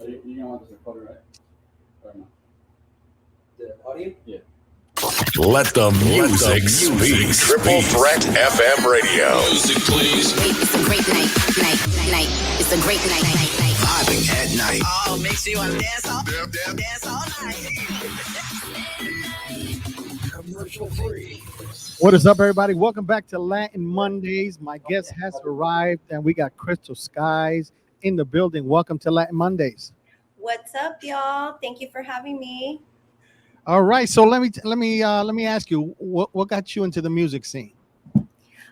You don't want this recorded, right? Or no? The audio? Yeah. Let the music speak. Triple Threat FM Radio. Music, please. It's a great night. It's a great night. Vibing at night. Oh, makes you want to dance all night. Commercial free. What is up, everybody? Welcome back to Latin Mondays. My guest has arrived, and we got Kristal Skies in the building. Welcome to Latin Mondays. What's up, y'all? Thank you for having me. All right, so let me ask you, what got you into the music scene?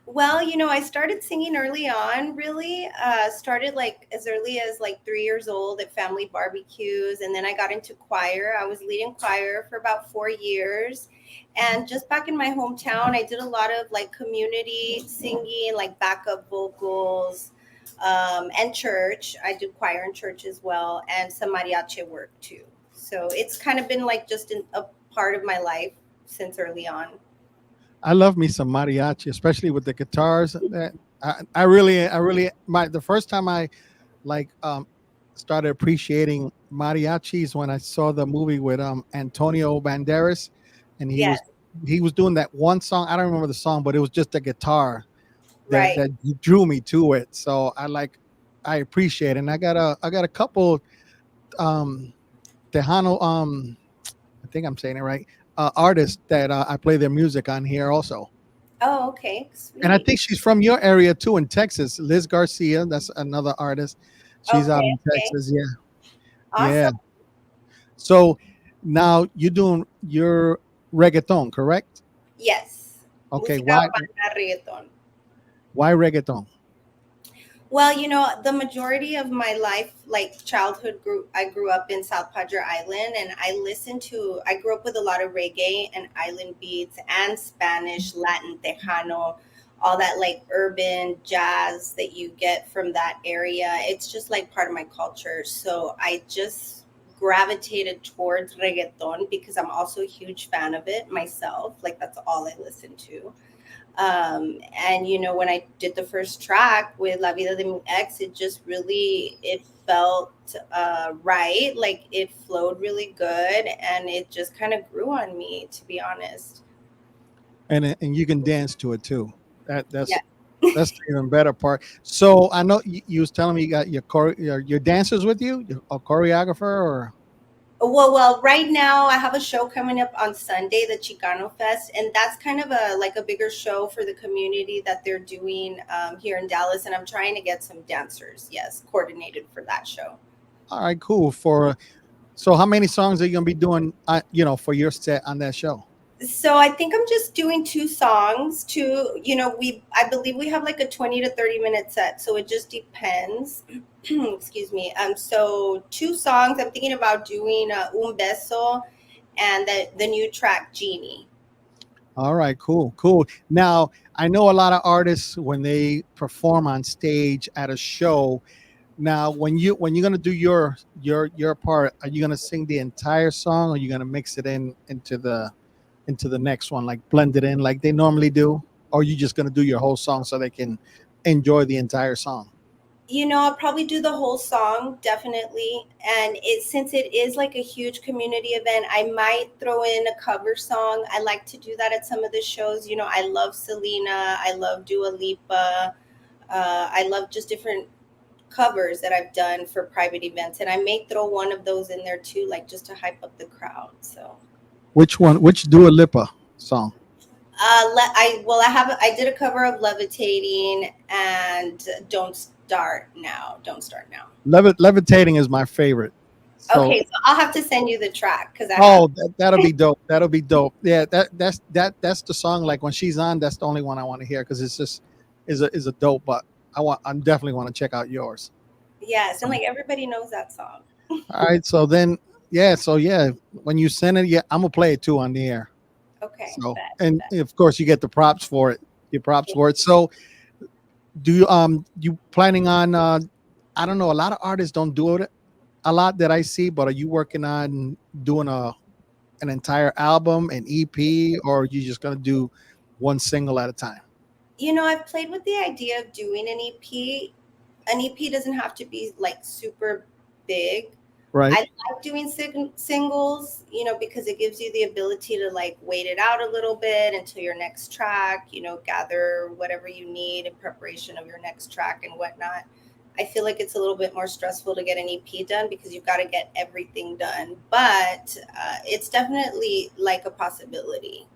Well, I started singing early on, really. Started like as early as like 3 years old at family barbecues. And then I got into choir. I was leading choir for about 4 years. And just back in my hometown, I did a lot of like community singing, like backup vocals, and church. I do choir in church as well, and some mariachi work too. So it's kind of been like just a part of my life since early on. I love me some mariachi, especially with the guitars. I really, the first time I started appreciating mariachis when I saw the movie with Antonio Banderas, and he was doing that one song. I don't remember the song, but it was just a guitar that drew me to it. So I appreciate it. And I got a couple Tejano, I think I'm saying it right, artists that I play their music on here also. Oh, okay. Sweet. And I think she's from your area too, in Texas. Liz Garcia, that's another artist. She's out in Texas, yeah. Awesome. Yeah. So now you're doing your reggaeton, correct? Yes. Okay, Música why urbana, reggaeton. why reggaeton? Well, the majority of my life, like childhood, I grew up in South Padre Island, and I grew up with a lot of reggae and island beats and Spanish, Latin, Tejano, all that like urban jazz that you get from that area. It's just like part of my culture. So I just gravitated towards reggaeton because I'm also a huge fan of it myself. Like that's all I listen to. And when I did the first track with La Vida de Mi Ex, it felt right. Like it flowed really good, and it just kind of grew on me, to be honest. And you can dance to it too. That's Yeah. that's the even better part. So I know you was telling me you got your dancers with you, a choreographer, or Well, right now I have a show coming up on Sunday, the Chicano Fest, and that's kind of a bigger show for the community that they're doing here in Dallas, and I'm trying to get some dancers, yes, coordinated for that show. all right, cool. So how many songs are you gonna be doing? For your set on that show? So I think I'm just doing 2 songs. I believe we have like a 20 to 30 minute set, so it just depends. Excuse me. So 2 songs. I'm thinking about doing Un Beso and the new track Genie. All right, cool. Now I know a lot of artists when they perform on stage at a show. Now, when you're gonna do your part, are you gonna sing the entire song, or are you gonna mix it into the next one, like blend it in like they normally do, or are you just gonna do your whole song so they can enjoy the entire song? I'll probably do the whole song, definitely. And since it is like a huge community event, I might throw in a cover song. I like to do that at some of the shows. I love Selena. I love Dua Lipa. I love just different covers that I've done for private events. And I may throw one of those in there too, like just to hype up the crowd. So. Which one? Which Dua Lipa song? I did a cover of Levitating and Don't Start Now. Levitating is my favorite. So, Okay, so I'll have to send you the track because that'll be dope. That'll be dope. Yeah, that's the song. Like when she's on, that's the only one I want to hear because it's just is a dope. But I'm definitely want to check out yours. yes, and like everybody knows that song. All right, so then when you send it, yeah, I'm gonna play it too on the air. Okay, So bet. of course you get the props for it. Your props for it. So do you planning on I don't know, a lot of artists don't do it a lot that I see, but are you working on doing an entire album, an EP, or are you just gonna do one single at a time? I've played with the idea of doing an EP. An EP doesn't have to be like super big, Right. I like doing singles, you know, because it gives you the ability to like wait it out a little bit until your next track, you know, gather whatever you need in preparation of your next track and whatnot. I feel like it's a little bit more stressful to get an EP done because you've got to get everything done, but it's definitely like a possibility.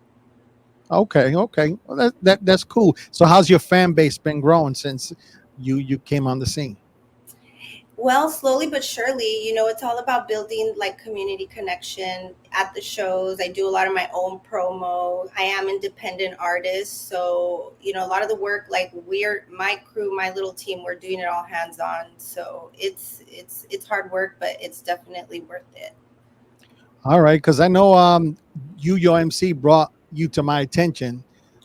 Okay. Okay. Well, that's cool. So how's your fan base been growing since you came on the scene? Well, slowly but surely, you know, it's all about building like community connection at the shows. I do a lot of my own promo. I am independent artist, so you know, a lot of the work like we're my crew, my little team, we're doing it all hands on. So it's hard work, but it's definitely worth it. All right, because I know your MC brought you to my attention.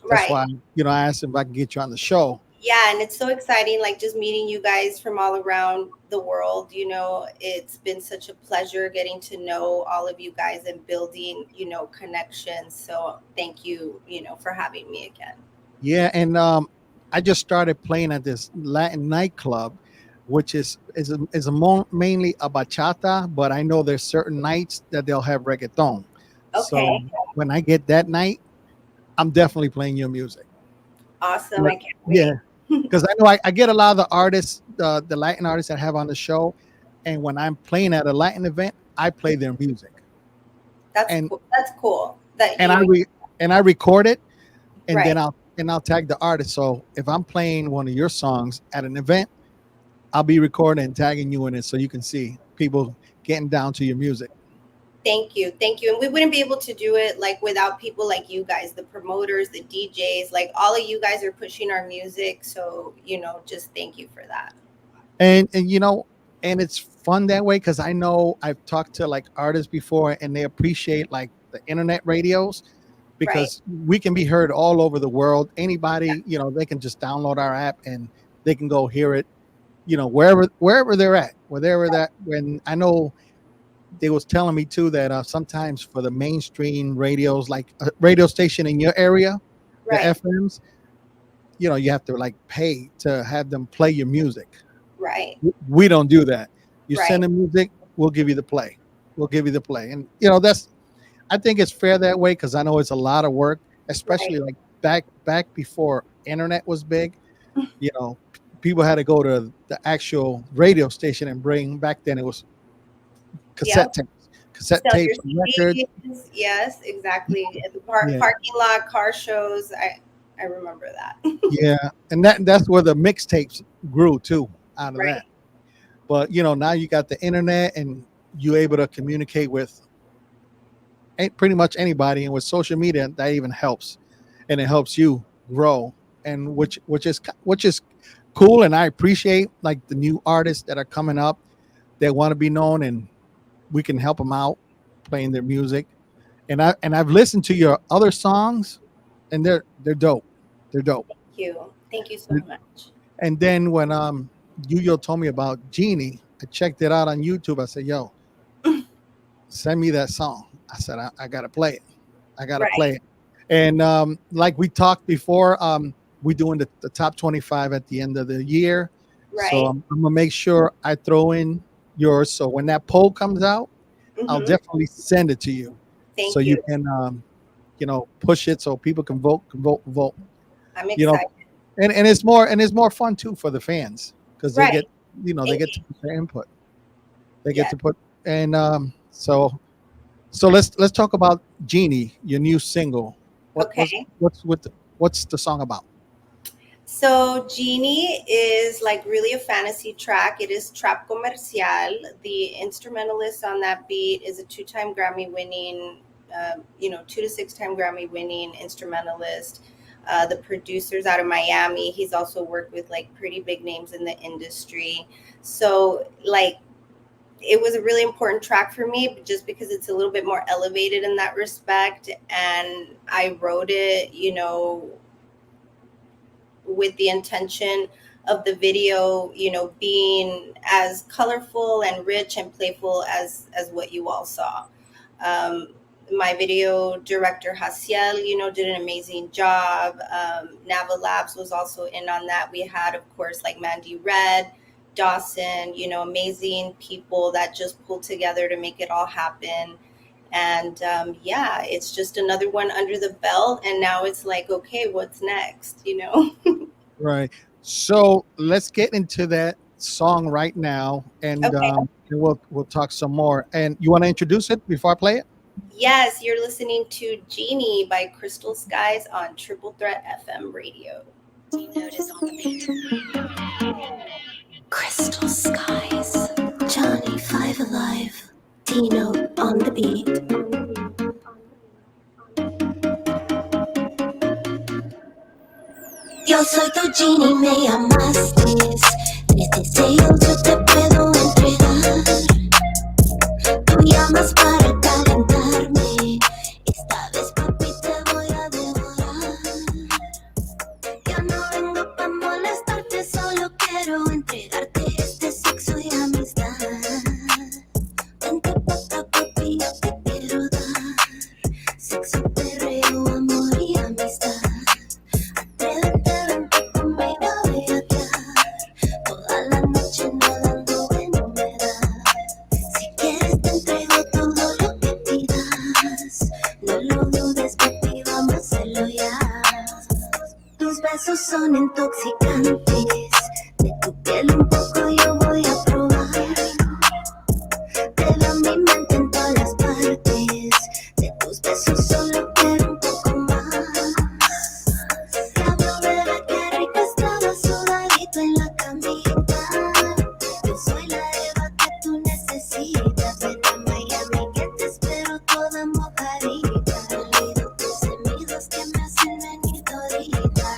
That's Right. why I asked if I can get you on the show. Yeah, and it's so exciting, like just meeting you guys from all around the world. You know, it's been such a pleasure getting to know all of you guys and building, you know, connections. So thank you, you know, for having me again. Yeah, and I just started playing at this Latin nightclub, which mainly a bachata, but I know there's certain nights that they'll have reggaeton. So Okay, when I get that night, I'm definitely playing your music. awesome. But I can't yeah, wait. because I know I get a lot of the artists, the Latin artists that I have on the show, and when I'm playing at a Latin event, I play their music, That's and cool. That's cool that and I you, re- and I record it, and then right. I'll tag the artist. So if I'm playing one of your songs at an event, I'll be recording and tagging you in it so you can see people getting down to your music. Thank you. Thank you. And we wouldn't be able to do it like without people like you guys, the promoters, the DJs, like all of you guys are pushing our music. So, you know, just thank you for that. And it's fun that way because I know I've talked to like artists before and they appreciate like the internet radios Right. because we can be heard all over the world. Anybody, they can just download our app and they can go hear it, wherever they're at, wherever that. When I know they was telling me too that sometimes for the mainstream radios, like a radio station in your area, the Right. FMs, you have to like pay to have them play your music. Right. We don't do that. You Right. send the music, we'll give you the play. We'll give you the play. And that's I think it's fair that way because I know it's a lot of work, Right. especially like back before internet was big. People had to go to the actual radio station and bring back then it was cassette Yep. tapes, cassette Sell your tapes, records. CDs. Yes, exactly. At the Yeah, parking lot, car shows. I remember that. yeah, and that's where the mixtapes grew too out of that. Right. But now you got the internet and you're able to communicate with pretty much anybody, and with social media that even helps, and it helps you grow, and which is cool, and I appreciate like the new artists that are coming up that want to be known, and we can help them out playing their music. And I've listened to your other songs, and they're dope. They're dope. Thank you. Thank you so much. And then when Yuyo told me about Genie, I checked it out on YouTube. I said, "Yo, send me that song." I said, "I gotta play it. I gotta Right. play it." And like we talked before, we doing the top 25 at the end of the year, so Right. I'm gonna make sure I throw in yours. So when that poll comes out, I'll Hmm. definitely send it to you, so Thank you you. can push it so people can vote. I'm You know, excited. and it's more fun too for the fans because they Right. get they Thank get you. to put their input. They get Yeah. to put and so let's talk about Genie, your new single. What what's Okay. what's with what's the song about? So Genie is like really a fantasy track. It is trap comercial. The instrumentalist on that beat is a two-time Grammy winning, 2 to 6 time Grammy winning instrumentalist. The producer's out of Miami. He's also worked with like pretty big names in the industry. So like it was a really important track for me just because it's a little bit more elevated in that respect. And I wrote it, with the intention of the video, being as colorful and rich and playful as what you all saw. Um, my video director Hasiel, did an amazing job. Nava Labs was also in on that. We had, of course, like Mandy Red, Dawson, amazing people that just pulled together to make it all happen. And yeah, it's just another one under the belt. And now it's like, okay, what's next? Right. So let's get into that song right now, and Okay. we'll talk some more. And you want to introduce it before I play it? Yes, you're listening to Genie by Kristal Skies on Triple Threat FM radio. Notice on the beat. Crystal skies. Johnny Five Alive. Dino on the beat. Yo soy tu genie, me llamaste. Triste deseos yo te puedo entregar. Tú llamas para calentarme. Esta vez, papi, te voy a devorar. Yo no vengo pa' molestarte, solo quiero entregarte este sexo y amistad. Vente pa' acá, papi, yo te quiero dar sexo, perreo, amor y amistad. Atrévete, vente conmigo a bellaquear toda la noche nadando en humedad. Si quieres te entrego todo lo que pidas. No lo dudes, papi, vamos a hacerlo ya. Tus besos son intoxicantes. De tu piel un poco yo voy a probar. Te veo mi mente en todas las partes. De tus besos solo quiero un poco más. Diablo, bebé, qué rico estaba sudadito en la camita. Yo soy la Eva que tú necesitas. Ven a Miami que te espero toda mojadita. Olvido tus gemidos que me hacen venir todita.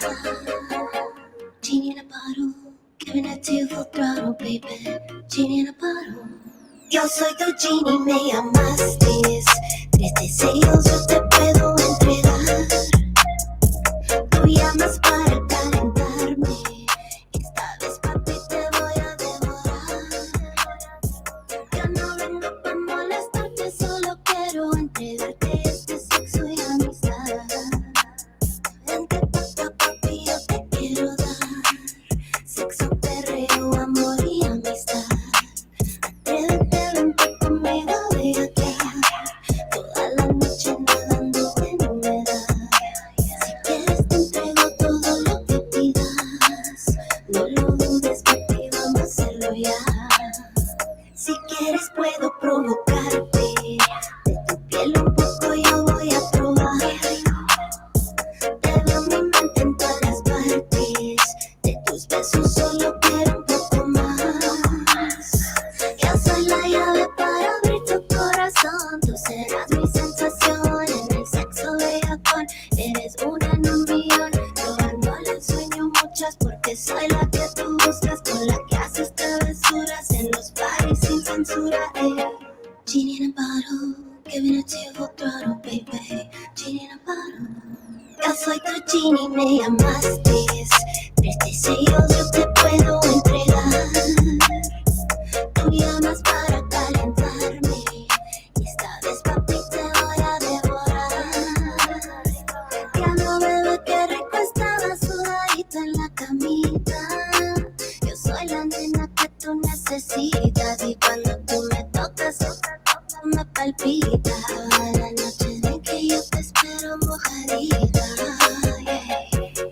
Genie in a bottle, giving it to you full throttle, baby. Genie in a bottle. Yo soy tu genie, me llamaste. Tres deseos yo te puedo entregar. Tú llamas para calentarme. Esta vez, papi, te voy a devorar. Yo no vengo pa' molestarte, solo quiero entregarte este sexo y amistad. Vente pa' acá, papi, yo te quiero dar sexo, perreo, amor y amistad. Atrévete, vente conmigo a bellaquear toda la noche nadando en humedad. Si quieres te entrego todo lo que pidas. No lo dudes, papi, vamos a hacerlo ya. Si quieres puedo provocarte. De tu piel un poco yo voy a probar. Te veo mi mente en todas las partes. De tus besos solo quiero un poco más. Yo soy la llave para abrir tu corazón. Tú serás mi sensación en el sexo bellacón. Eres una en un millón, robándole el sueño muchas, porque soy la que tú buscas, con la que haces travesuras en los parties sin censura. Genie in a bottle, giving it to you full throttle, baby. Genie in a bottle. Yo soy tu genie, me llamaste. Tres deseos yo te puedo entregar. Tú llamas para calentarme. Y esta vez, papi, te voy a devorar. Diablo, bebé, qué rico estaba sudadito en la camita. Yo soy la nena que tú necesitas. Y cuando tú me tocas, me palpita. La noche de que yo te espero mojadita. Yeah.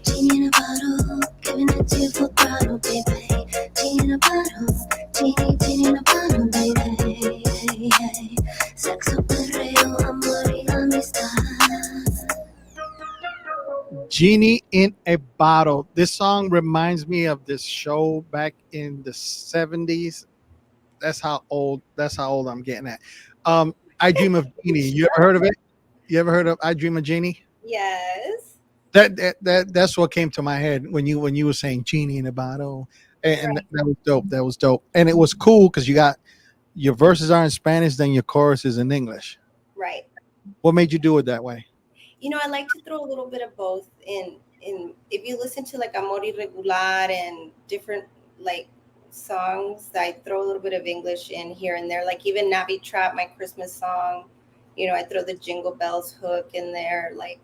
Genie in a bottle, giving it to you full throttle, baby. Genie in a bottle, genie in a bottle, baby. Yeah. Sexo, perreo, amor y amistad. Genie in a Bottle. This song reminds me of this show back in the 70s. That's how old I'm getting at. I Dream of Genie. You ever heard of it? You ever heard of I Dream of Genie? Yes. That's what came to my head when you were saying Genie in a Bottle. And Right. that was dope. That was dope. And it was cool because you got your verses are in Spanish, then your chorus is in English. Right. What made you do it that way? I like to throw a little bit of both in if you listen to like Amor Irregular and different like songs, I throw a little bit of English in here and there. Like even Navi Trap, my Christmas song, I throw the Jingle Bells hook in there. Like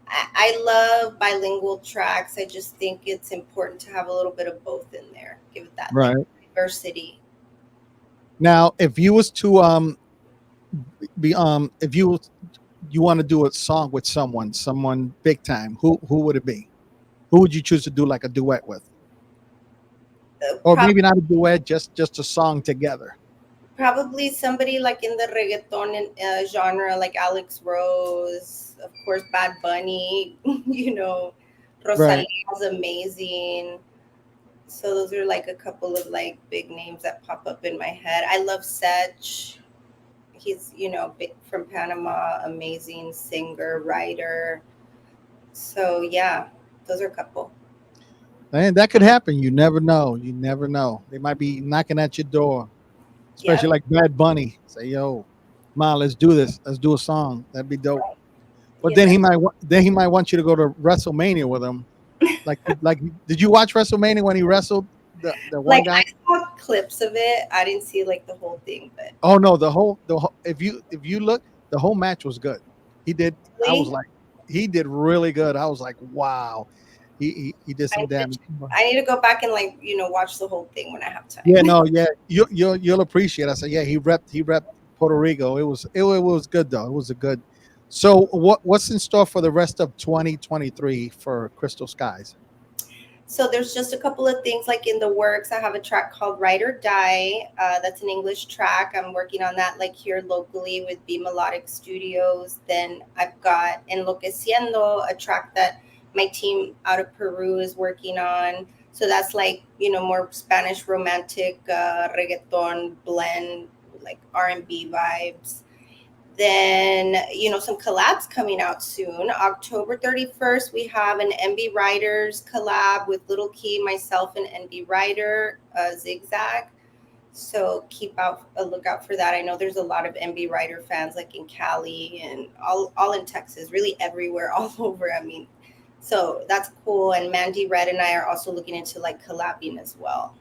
I love bilingual tracks. I just think it's important to have a little bit of both in there. Give it that Right. like, diversity. Now, if you was to be if you want to do a song with someone big time, who would it be? Who would you choose to do like a duet with? Or Prob- maybe not a duet, just a song together. Probably somebody like in the reggaeton genre, like Alex Rose, of course, Bad Bunny, you know, Rosalia Right. is amazing. So those are like a couple of like big names that pop up in my head. I love Sech. He's, big from Panama, amazing singer, writer. So yeah, those are a couple. And that could happen. You never know. You never know. They might be knocking at your door, especially Yep. like Bad Bunny. Say, "Yo, Ma, let's do this. Let's do a song. That'd be dope." But Yeah. then he might want you to go to WrestleMania with him. Like, did you watch WrestleMania when he wrestled the one Like guy? I saw clips of it. I didn't see like the whole thing, but Oh no, the whole if you look, the whole match was good. He did. I was really, like, he did really good. I was like, wow, he did I some need to, damage. I need to go back and like, watch the whole thing when I have time. Yeah, no, yeah, you'll appreciate. I said, yeah, he repped Puerto Rico. It was good though. It was a good. So what's in store for the rest of 2023 for Crystal Skies? So there's just a couple of things like in the works. I have a track called Ride or Die. That's an English track. I'm working on that like here locally with B Melodic Studios. Then I've got Enloqueciendo, a track that my team out of Peru is working on. So that's like, more Spanish romantic reggaeton blend, like R&B vibes. Then, some collabs coming out soon. October 31st, we have an MB Writers collab with Little Key, myself, and NB Writer, Zigzag. So keep out a lookout for that. I know there's a lot of MB Writer fans like in Cali and all in Texas, really everywhere, all over. I mean, so that's cool. And Mandy Red and I are also looking into like collabing as well.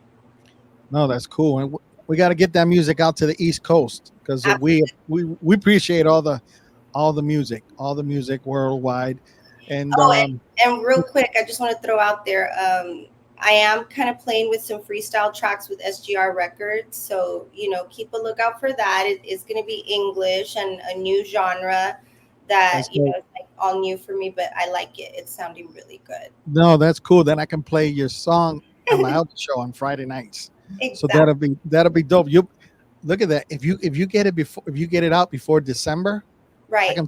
No, that's cool, and we got to get that music out to the East Coast because we Absolutely. we appreciate all the music worldwide, and Oh, and real quick, I just want to throw out there. I am kind of playing with some freestyle tracks with SGR Records, so keep a lookout for that. It's going to be English and a new genre that that's great. it's like all new for me, but I like it. It's sounding really good. No, that's cool. Then I can play your song at my out show on Friday nights. So Exactly. that'll be dope. You look at that. If you get it before if you get it out before December, I Right. can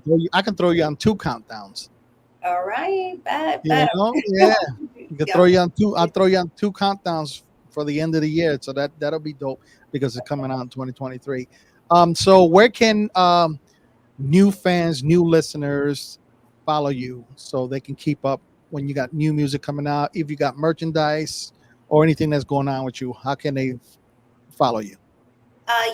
throw you on two countdowns. All right. Bet. You Bet. know, yeah. You can Yeah. throw you on two. I'll throw you on two countdowns for the end of the year. So that'll be dope because it's coming out in 2023. So where can new fans, new listeners follow you so they can keep up when you got new music coming out? If you got merchandise or anything that's going on with you, how can they follow you?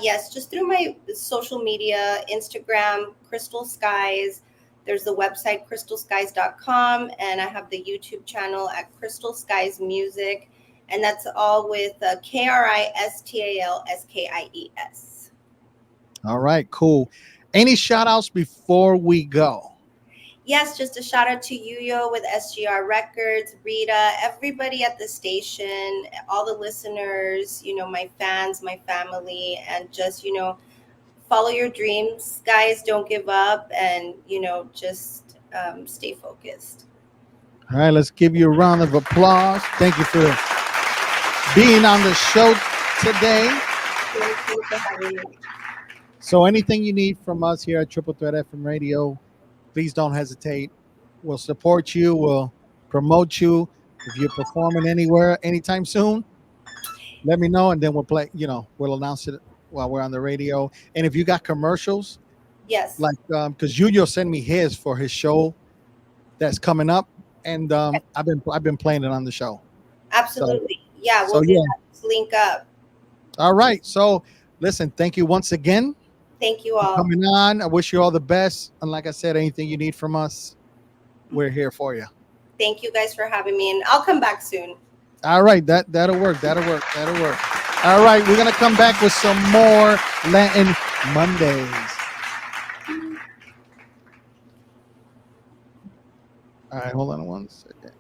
Yes, just through my social media, Instagram, Kristal Skies. There's the website kristalskies.com, and I have the YouTube channel at Kristal Skies Music, and that's all with KRISTALSKIES. All right, cool. Any shout outs before we go? Yes, just a shout out to Yuyo with SGR Records, Rita, everybody at the station, all the listeners, my fans, my family, and just, follow your dreams, guys. Don't give up, and just stay focused. All right, let's give you a round of applause. Thank you for being on the show today. Thank you for having me. So, anything you need from us here at Triple Threat FM Radio, please don't hesitate. We'll support you. We'll promote you. If you're performing anywhere anytime soon, let me know, and then we'll play. We'll announce it while we're on the radio. And if you got commercials, Yes, like because Julio sent me his for his show that's coming up, and I've been playing it on the show. So absolutely. Yeah, so we'll do yeah. that. Let's link up. All right. So listen, thank you once again Thank you for all. coming on. I wish you all the best. And like I said, anything you need from us, we're here for you. Thank you guys for having me, and I'll come back soon. All right, that'll work. That'll work. All right, we're gonna come back with some more Latin Mondays. All right, hold on one second.